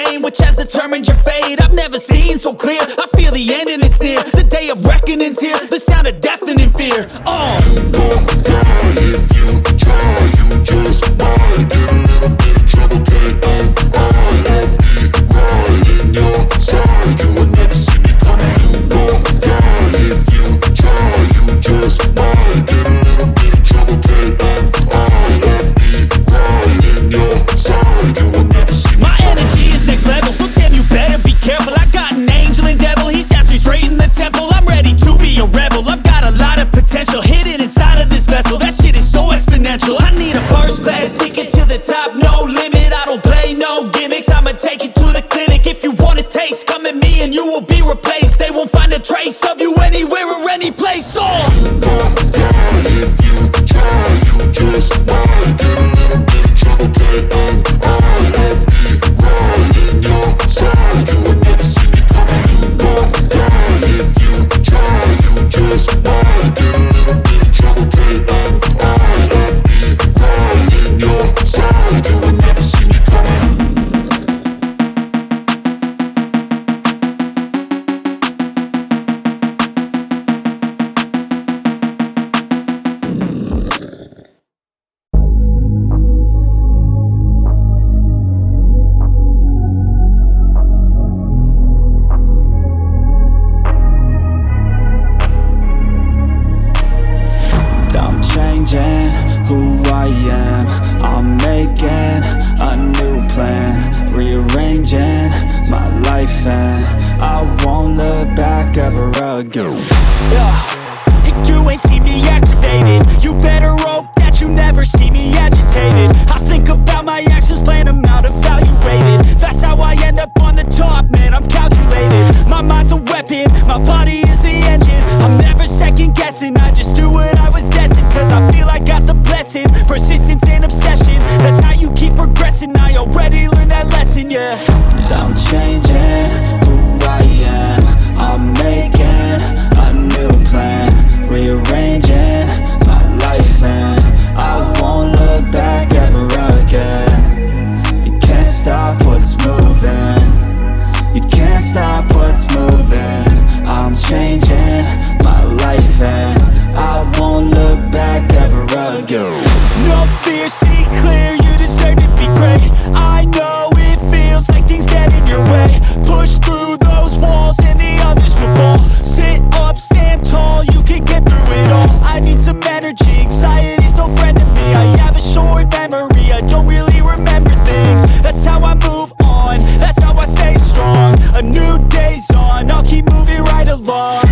pain which has determined your fate. I've never seen so clear, I feel the end and it's near. The day of reckoning's here, the sound of deafening fear. You gon' die if you try, you just might get a little bit of trouble, K-N-I-F-E, right in your side, you will never see me coming. You gon' die if you try, you just might get a little bit of trouble, K-N-I-F-E, right in your side, you will never see me My coming. energy is next level, so damn you better be careful. I got an angel and devil, he snaps me straight in the temple. I'm ready to be a rebel, I've got a lot of potential hidden inside of this vessel. That shit is so exponential. I need a first class ticket to the top, no limit. I don't play no gimmicks, I'ma take you to the clinic. If you want a taste, come at me and you will be replaced. They won't find a trace of you anywhere or any place. You gon' die if you try, you just might get a little bit of trouble, K-N-I-F-E, right in your side, you will never see me coming. You gon' die if you try, you just might get a little bit of trouble, K-N-I-F-E, right in your side, you will never see me coming. I'm changing who I am. I'm making a new plan, rearranging my life, and I won't look back ever again. You ain't see me activated, you better hope that you never see me agitated. I think about my actions, plan them out, evaluated. That's how I end up on the top, man, I'm calculated. My mind's a weapon, my body is the engine. I'm never second guessing, I just do what I was destined. Cause I feel I got the blessing, persistence and obsession. That's how you keep progressing, I already learned that lesson, yeah. I'm changing who I am. I'm making a new plan, rearranging my life, and I won't look back ever again. You can't stop what's moving, you can't stop what's moving. I'm changing my life, and I won't look back ever again. No fear, see clear, you deserve to be great. I know it feels like things get in your way. Push through those walls and the others will fall. Sit up, stand tall, you can get through it all. I need some energy, anxiety's no friend to me. I have a short memory, I don't really remember things. That's how I move on, that's how I stay strong. A new day's on, I'll keep moving right along.